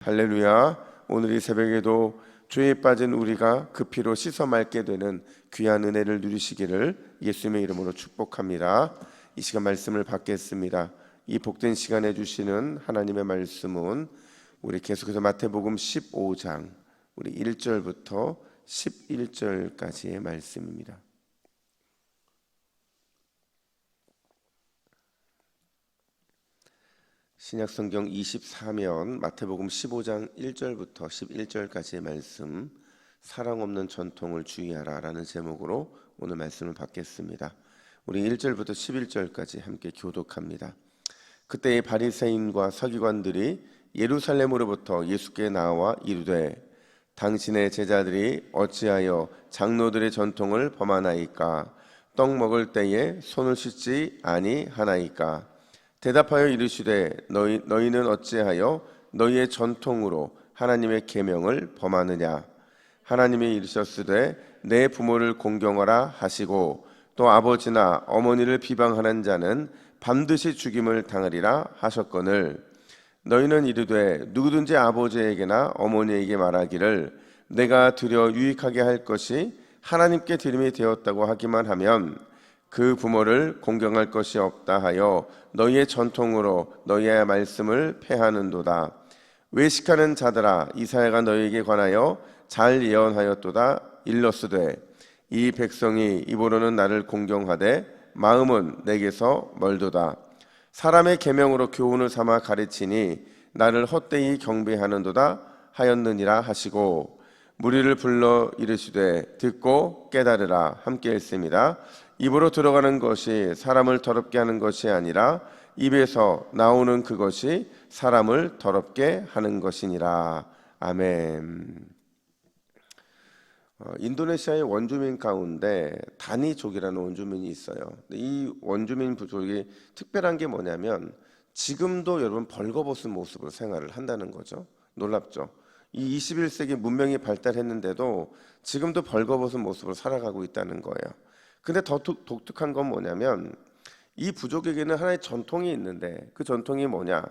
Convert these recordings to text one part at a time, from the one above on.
할렐루야. 오늘 이 새벽에도 죄에 빠진 우리가 그 피로 씻어 맑게 되는 귀한 은혜를 누리시기를 예수님의 이름으로 축복합니다. 이 시간 말씀을 받겠습니다. 이 복된 시간에 주시는 하나님의 말씀은 우리 계속해서 마태복음 15장 우리 1절부터 11절까지의 말씀입니다. 신약성경 24면 마태복음 15장 1절부터 11절까지의 말씀, 사랑 없는 전통을 주의하라 라는 제목으로 오늘 말씀을 받겠습니다. 우리 1절부터 11절까지 함께 교독합니다. 그때 바리새인과 서기관들이 예루살렘으로부터 예수께 나와 이르되 당신의 제자들이 어찌하여 장로들의 전통을 범하나이까? 떡 먹을 때에 손을 씻지 아니하나이까? 대답하여 이르시되 너희는 어찌하여 너희의 전통으로 하나님의 계명을 범하느냐? 하나님이 이르셨으되 내 부모를 공경하라 하시고 또 아버지나 어머니를 비방하는 자는 반드시 죽임을 당하리라 하셨거늘 너희는 이르되 누구든지 아버지에게나 어머니에게 말하기를 내가 드려 유익하게 할 것이 하나님께 드림이 되었다고 하기만 하면 그 부모를 공경할 것이 없다 하여 너희의 전통으로 너희의 말씀을 폐하는도다. 외식하는 자들아, 이사야가 너희에게 관하여 잘 예언하였도다. 일러스되 이 백성이 입으로는 나를 공경하되 마음은 내게서 멀도다. 사람의 계명으로 교훈을 삼아 가르치니 나를 헛되이 경배하는도다 하였느니라 하시고 무리를 불러 이르시되 듣고 깨달으라. 함께 읽습니다. 입으로 들어가는 것이 사람을 더럽게 하는 것이 아니라 입에서 나오는 그것이 사람을 더럽게 하는 것이니라. 아멘. 인도네시아의 원주민 가운데 다니족이라는 원주민이 있어요. 이 원주민 부족이 특별한 게 뭐냐면 지금도 여러분 벌거벗은 모습으로 생활을 한다는 거죠. 놀랍죠? 이 21세기 문명이 발달했는데도 지금도 벌거벗은 모습으로 살아가고 있다는 거예요. 근데 더 독특한 건 뭐냐면 이 부족에게는 하나의 전통이 있는데 그 전통이 뭐냐?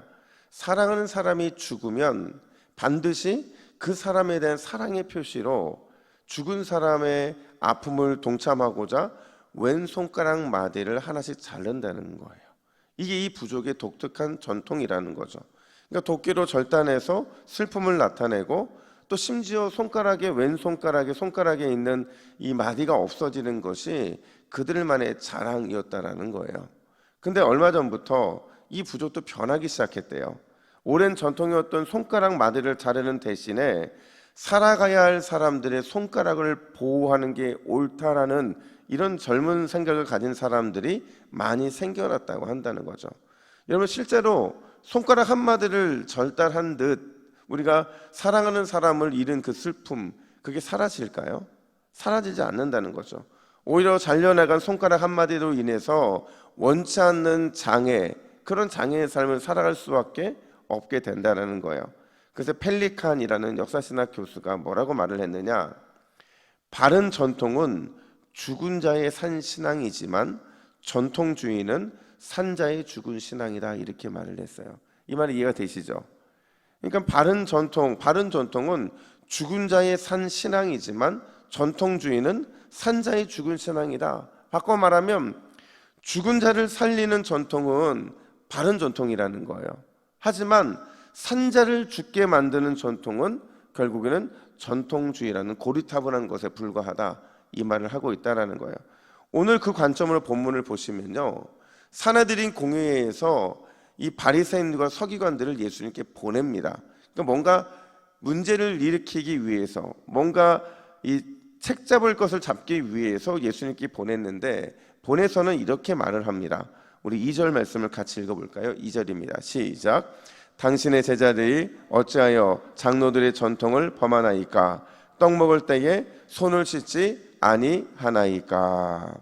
사랑하는 사람이 죽으면 반드시 그 사람에 대한 사랑의 표시로 죽은 사람의 아픔을 동참하고자 왼손가락 마디를 하나씩 자른다는 거예요. 이게 이 부족의 독특한 전통이라는 거죠. 그러니까 도끼로 절단해서 슬픔을 나타내고 또 심지어 손가락에 있는 이 마디가 없어지는 것이 그들만의 자랑이었다라는 거예요. 근데 얼마 전부터 이 부족도 변하기 시작했대요. 오랜 전통이었던 손가락 마디를 자르는 대신에 살아가야 할 사람들의 손가락을 보호하는 게 옳다라는 이런 젊은 생각을 가진 사람들이 많이 생겨났다고 한다는 거죠. 여러분 실제로 손가락 한마디를 절단한 듯 우리가 사랑하는 사람을 잃은 그 슬픔, 그게 사라질까요? 사라지지 않는다는 거죠. 오히려 잘려나간 손가락 한마디로 인해서 원치 않는 장애, 그런 장애의 삶을 살아갈 수밖에 없게 된다는 거예요. 그래서 펠리칸이라는 역사신학 교수가 뭐라고 말을 했느냐? 바른 전통은 죽은 자의 산 신앙이지만 전통주의는 산자의 죽은 신앙이다, 이렇게 말을 했어요. 이 말이 이해가 되시죠? 그러니까 바른 전통은 죽은 자의 산 신앙이지만 전통주의는 산자의 죽은 신앙이다. 바꿔 말하면 죽은 자를 살리는 전통은 바른 전통이라는 거예요. 하지만 산자를 죽게 만드는 전통은 결국에는 전통주의라는 고리타분한 것에 불과하다, 이 말을 하고 있다는 거예요. 오늘 그 관점으로 본문을 보시면요, 사내들인 공회에서 이 바리새인과 서기관들을 예수님께 보냅니다. 그러니까 뭔가 문제를 일으키기 위해서, 뭔가 이 책 잡을 것을 잡기 위해서 예수님께 보냈는데, 보내서는 이렇게 말을 합니다. 우리 2절 말씀을 같이 읽어볼까요? 2절입니다. 시작. 당신의 제자들이 어찌하여 장로들의 전통을 범하나이까? 떡 먹을 때에 손을 씻지 아니하나이까?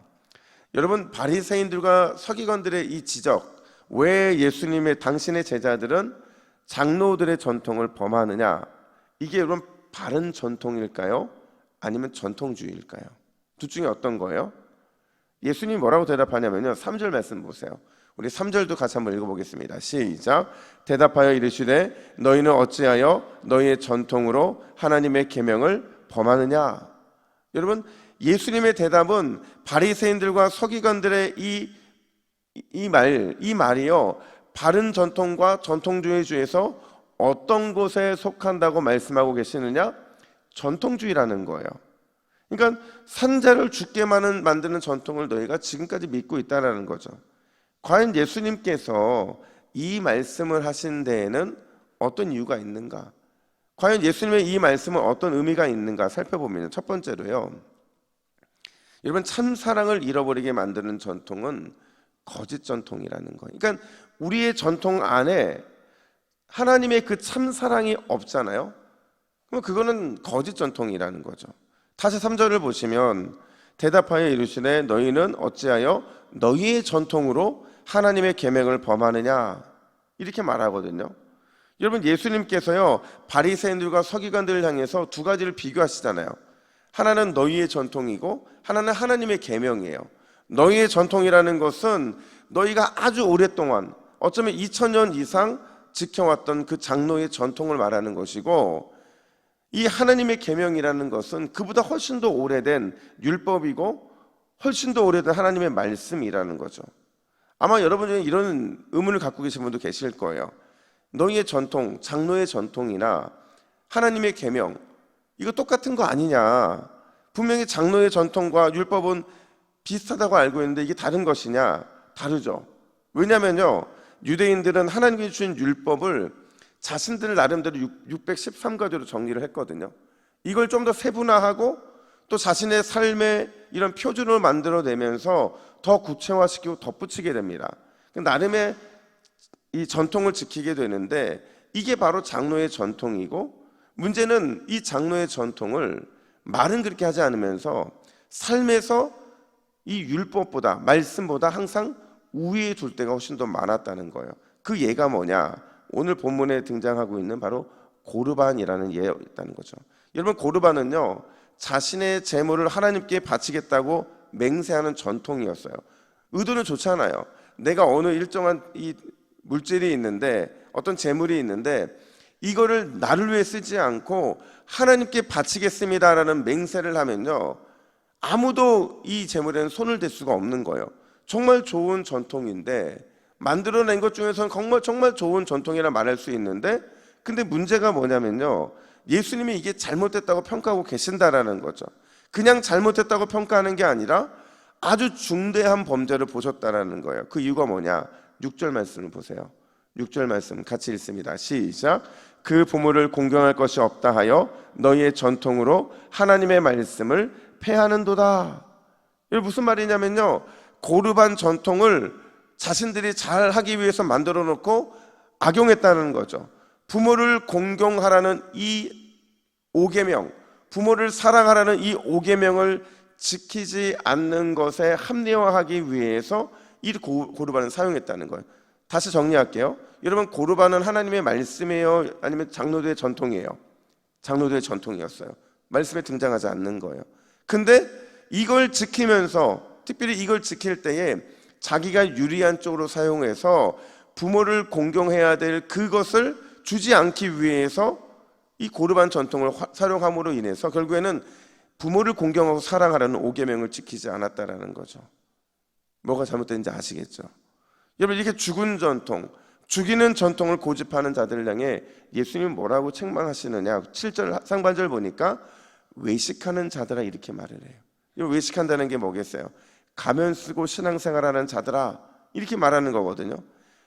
여러분, 바리새인들과 서기관들의 이 지적, 왜 예수님의 당신의 제자들은 장로들의 전통을 범하느냐? 이게 여러분 바른 전통일까요? 아니면 전통주의일까요? 둘 중에 어떤 거예요? 예수님이 뭐라고 대답하냐면요, 3절 말씀 보세요. 우리 3절도 같이 한번 읽어보겠습니다. 시작. 대답하여 이르시되 너희는 어찌하여 너희의 전통으로 하나님의 계명을 범하느냐. 여러분, 예수님의 대답은 바리새인들과 서기관들의 이 말이요, 바른 전통과 전통주의에서 어떤 곳에 속한다고 말씀하고 계시느냐? 전통주의라는 거예요. 그러니까 산자를 죽게 만드는 전통을 너희가 지금까지 믿고 있다는 거죠. 과연 예수님께서 이 말씀을 하신 데에는 어떤 이유가 있는가? 과연 예수님의 이 말씀은 어떤 의미가 있는가 살펴보면, 첫 번째로요, 여러분, 참사랑을 잃어버리게 만드는 전통은 거짓 전통이라는 거예요. 그러니까 우리의 전통 안에 하나님의 그 참사랑이 없잖아요. 그럼 그거는 거짓 전통이라는 거죠. 다시 3절을 보시면 대답하여 이르시되 너희는 어찌하여 너희의 전통으로 하나님의 계명을 범하느냐, 이렇게 말하거든요. 여러분, 예수님께서요 바리새인들과 서기관들을 향해서 두 가지를 비교하시잖아요. 하나는 너희의 전통이고 하나는 하나님의 계명이에요. 너희의 전통이라는 것은 너희가 아주 오랫동안, 어쩌면 2000년 이상 지켜왔던 그 장로의 전통을 말하는 것이고, 이 하나님의 계명이라는 것은 그보다 훨씬 더 오래된 율법이고 훨씬 더 오래된 하나님의 말씀이라는 거죠. 아마 여러분 중에 이런 의문을 갖고 계신 분도 계실 거예요. 너희의 전통, 장로의 전통이나 하나님의 계명, 이거 똑같은 거 아니냐? 분명히 장로의 전통과 율법은 비슷하다고 알고 있는데 이게 다른 것이냐? 다르죠. 왜냐면요, 유대인들은 하나님이 주신 율법을 자신들 나름대로 613가지로 정리를 했거든요. 이걸 좀 더 세분화하고 또 자신의 삶의 이런 표준을 만들어내면서 더 구체화시키고 덧붙이게 됩니다. 나름의 이 전통을 지키게 되는데, 이게 바로 장로의 전통이고, 문제는 이 장로의 전통을 말은 그렇게 하지 않으면서 삶에서 이 율법보다, 말씀보다 항상 우위에 둘 때가 훨씬 더 많았다는 거예요. 그 예가 뭐냐? 오늘 본문에 등장하고 있는 바로 고르반이라는 예였다는 거죠. 여러분, 고르반은요 자신의 재물을 하나님께 바치겠다고 맹세하는 전통이었어요. 의도는 좋잖아요. 내가 어느 일정한 이 물질이 있는데, 어떤 재물이 있는데 이거를 나를 위해 쓰지 않고 하나님께 바치겠습니다라는 맹세를 하면요, 아무도 이 재물에는 손을 댈 수가 없는 거예요. 정말 좋은 전통인데, 만들어낸 것 중에서는 정말 좋은 전통이라 말할 수 있는데, 근데 문제가 뭐냐면요, 예수님이 이게 잘못됐다고 평가하고 계신다라는 거죠. 그냥 잘못됐다고 평가하는 게 아니라 아주 중대한 범죄를 보셨다라는 거예요. 그 이유가 뭐냐? 6절 말씀을 보세요. 6절 말씀 같이 읽습니다. 시작. 그 부모를 공경할 것이 없다 하여 너희의 전통으로 하나님의 말씀을 폐하는도다. 이게 무슨 말이냐면요, 고르반 전통을 자신들이 잘 하기 위해서 만들어 놓고 악용했다는 거죠. 부모를 공경하라는 이 5계명, 부모를 사랑하라는 이 5계명을 지키지 않는 것에 합리화하기 위해서 이 고르반을 사용했다는 거예요. 다시 정리할게요. 여러분, 고르반은 하나님의 말씀이에요? 아니면 장로들의 전통이에요? 장로들의 전통이었어요. 말씀에 등장하지 않는 거예요. 근데 이걸 지키면서, 특별히 이걸 지킬 때에 자기가 유리한 쪽으로 사용해서 부모를 공경해야 될 그것을 주지 않기 위해서 이 고르반 전통을 사용함으로 인해서 결국에는 부모를 공경하고 사랑하라는 5계명을 지키지 않았다라는 거죠. 뭐가 잘못된지 아시겠죠? 여러분, 이렇게 죽은 전통, 죽이는 전통을 고집하는 자들을 향해 예수님은 뭐라고 책망하시느냐? 7절 상반절 보니까 외식하는 자들아, 이렇게 말을 해요. 외식한다는 게 뭐겠어요? 가면 쓰고 신앙생활하는 자들아, 이렇게 말하는 거거든요.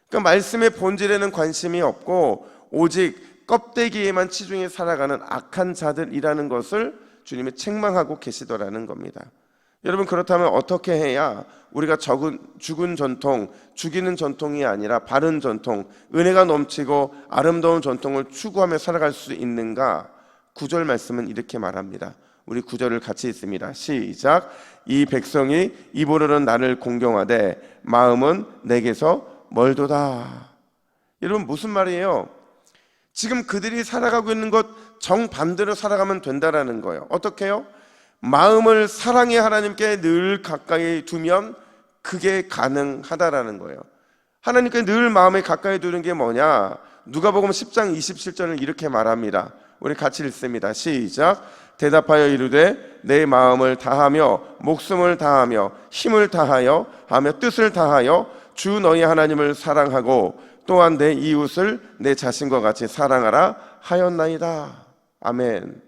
그러니까 말씀의 본질에는 관심이 없고 오직 껍데기에만 치중해 살아가는 악한 자들이라는 것을 주님이 책망하고 계시더라는 겁니다. 여러분, 그렇다면 어떻게 해야 우리가 죽은 전통, 죽이는 전통이 아니라 바른 전통, 은혜가 넘치고 아름다운 전통을 추구하며 살아갈 수 있는가? 9절 말씀은 이렇게 말합니다. 우리 9절을 같이 읽습니다. 시작. 이 백성이 입으로는 나를 공경하되 마음은 내게서 멀도다. 여러분, 무슨 말이에요? 지금 그들이 살아가고 있는 것 정반대로 살아가면 된다라는 거예요. 어떻게 해요? 마음을 사랑의 하나님께 늘 가까이 두면 그게 가능하다라는 거예요. 하나님께 늘 마음에 가까이 두는 게 뭐냐? 누가복음 10장 27절을 이렇게 말합니다. 우리 같이 읽습니다. 시작. 대답하여 이르되 내 마음을 다하며 목숨을 다하며 힘을 다하여 뜻을 다하여 주 너희 하나님을 사랑하고 또한 내 이웃을 내 자신과 같이 사랑하라 하였나이다. 아멘.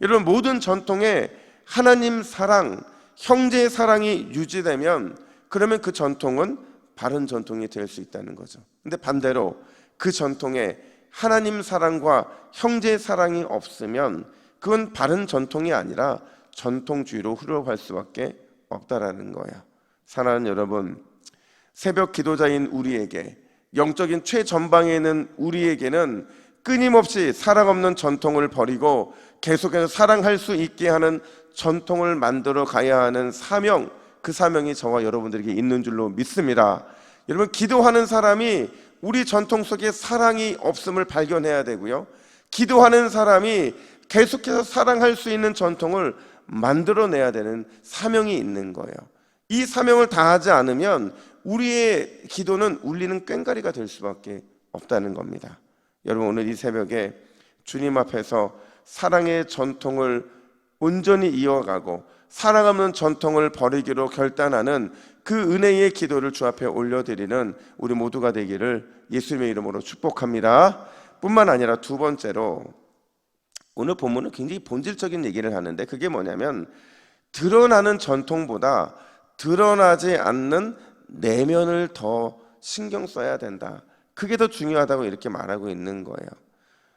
여러분, 모든 전통에 하나님 사랑, 형제 사랑이 유지되면 그러면 그 전통은 바른 전통이 될 수 있다는 거죠. 근데 반대로 그 전통에 하나님 사랑과 형제 사랑이 없으면 그건 바른 전통이 아니라 전통주의로 흘러갈 수밖에 없다라는 거야. 사랑하는 여러분, 새벽 기도자인 우리에게, 영적인 최전방에 있는 우리에게는 끊임없이 사랑 없는 전통을 버리고 계속해서 사랑할 수 있게 하는 전통을 만들어 가야 하는 사명, 그 사명이 저와 여러분들에게 있는 줄로 믿습니다. 여러분, 기도하는 사람이 우리 전통 속에 사랑이 없음을 발견해야 되고요, 기도하는 사람이 계속해서 사랑할 수 있는 전통을 만들어내야 되는 사명이 있는 거예요. 이 사명을 다하지 않으면 우리의 기도는 울리는 꽹과리가 될 수밖에 없다는 겁니다. 여러분, 오늘 이 새벽에 주님 앞에서 사랑의 전통을 온전히 이어가고 사랑 없는 전통을 버리기로 결단하는 그 은혜의 기도를 주 앞에 올려드리는 우리 모두가 되기를 예수님의 이름으로 축복합니다. 뿐만 아니라 두 번째로, 오늘 본문은 굉장히 본질적인 얘기를 하는데 그게 뭐냐면 드러나는 전통보다 드러나지 않는 내면을 더 신경 써야 된다. 그게 더 중요하다고 이렇게 말하고 있는 거예요.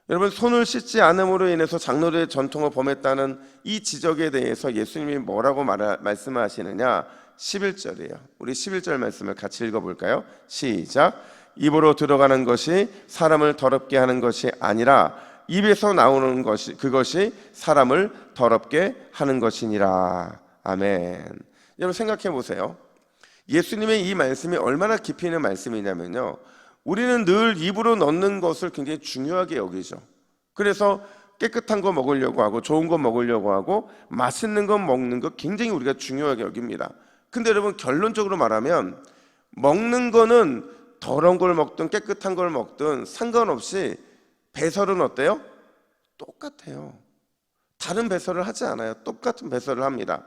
여러분, 손을 씻지 않음으로 인해서 장로들의 전통을 범했다는 이 지적에 대해서 예수님이 뭐라고 말씀하시느냐? 11절이에요. 우리 11절 말씀을 같이 읽어볼까요? 시작. 입으로 들어가는 것이 사람을 더럽게 하는 것이 아니라 입에서 나오는 것이, 그것이 사람을 더럽게 하는 것이니라. 아멘. 여러분, 생각해 보세요. 예수님의 이 말씀이 얼마나 깊이 있는 말씀이냐면요, 우리는 늘 입으로 넣는 것을 굉장히 중요하게 여기죠. 그래서 깨끗한 거 먹으려고 하고 좋은 거 먹으려고 하고 맛있는 거 먹는 거 굉장히 우리가 중요하게 여깁니다. 근데 여러분, 결론적으로 말하면 먹는 거는 더러운 걸 먹든 깨끗한 걸 먹든 상관없이 배설은 어때요? 똑같아요. 다른 배설을 하지 않아요. 똑같은 배설을 합니다.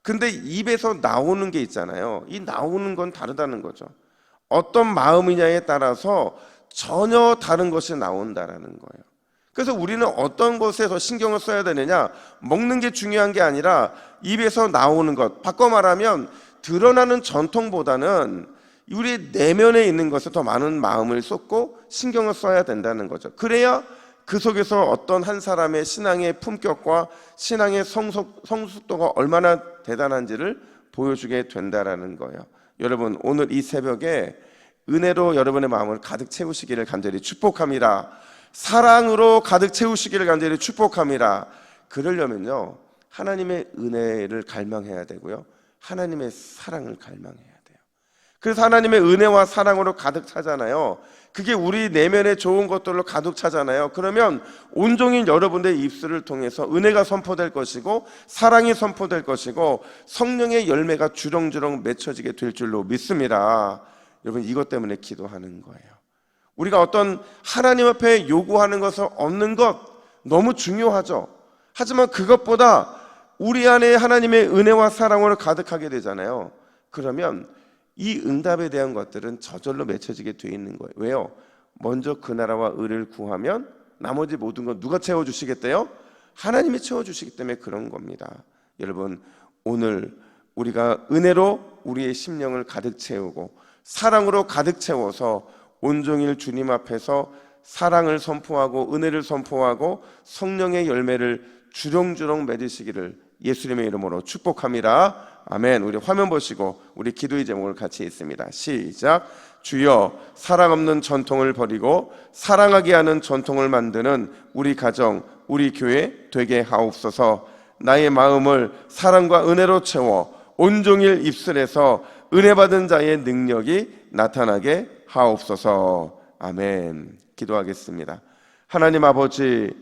근데 입에서 나오는 게 있잖아요. 이 나오는 건 다르다는 거죠. 어떤 마음이냐에 따라서 전혀 다른 것이 나온다라는 거예요. 그래서 우리는 어떤 것에 더 신경을 써야 되느냐? 먹는 게 중요한 게 아니라 입에서 나오는 것, 바꿔 말하면 드러나는 전통보다는 우리 내면에 있는 것에 더 많은 마음을 쏟고 신경을 써야 된다는 거죠. 그래야 그 속에서 어떤 한 사람의 신앙의 품격과 신앙의 성숙도가 얼마나 대단한지를 보여주게 된다라는 거예요. 여러분, 오늘 이 새벽에 은혜로 여러분의 마음을 가득 채우시기를 간절히 축복합니다. 사랑으로 가득 채우시기를 간절히 축복합니다. 그러려면요, 하나님의 은혜를 갈망해야 되고요, 하나님의 사랑을 갈망해야 돼요. 그래서 하나님의 은혜와 사랑으로 가득 차잖아요. 그게 우리 내면의 좋은 것들로 가득 차잖아요. 그러면 온종일 여러분들의 입술을 통해서 은혜가 선포될 것이고 사랑이 선포될 것이고 성령의 열매가 주렁주렁 맺혀지게 될 줄로 믿습니다. 여러분, 이것 때문에 기도하는 거예요. 우리가 어떤 하나님 앞에 요구하는 것을 얻는 것 너무 중요하죠. 하지만 그것보다 우리 안에 하나님의 은혜와 사랑으로 가득하게 되잖아요. 그러면 이 응답에 대한 것들은 저절로 맺혀지게 돼 있는 거예요. 왜요? 먼저 그 나라와 의를 구하면 나머지 모든 건 누가 채워주시겠대요? 하나님이 채워주시기 때문에 그런 겁니다. 여러분, 오늘 우리가 은혜로 우리의 심령을 가득 채우고 사랑으로 가득 채워서 온종일 주님 앞에서 사랑을 선포하고 은혜를 선포하고 성령의 열매를 주렁주렁 맺으시기를 예수님의 이름으로 축복합니다. 아멘. 우리 화면 보시고 우리 기도의 제목을 같이 읽습니다. 시작. 주여, 사랑 없는 전통을 버리고 사랑하게 하는 전통을 만드는 우리 가정, 우리 교회 되게 하옵소서. 나의 마음을 사랑과 은혜로 채워 온종일 입술에서 은혜 받은 자의 능력이 나타나게 하옵소서. 아멘. 기도하겠습니다. 하나님 아버지,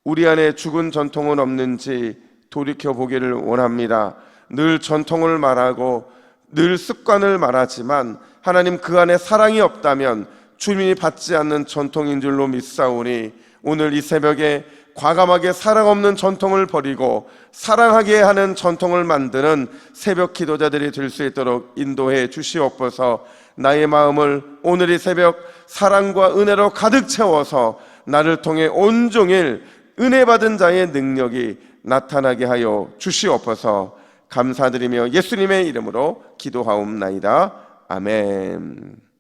우리 안에 죽은 전통은 없는지 돌이켜보기를 원합니다. 늘 전통을 말하고 늘 습관을 말하지만 하나님 그 안에 사랑이 없다면 주님이 받지 않는 전통인 줄로 믿사오니 오늘 이 새벽에 과감하게 사랑 없는 전통을 버리고 사랑하게 하는 전통을 만드는 새벽 기도자들이 될 수 있도록 인도해 주시옵소서. 나의 마음을 오늘 이 새벽 사랑과 은혜로 가득 채워서 나를 통해 온종일 은혜 받은 자의 능력이 나타나게 하여 주시옵소서. 감사드리며 예수님의 이름으로 기도하옵나이다. 아멘.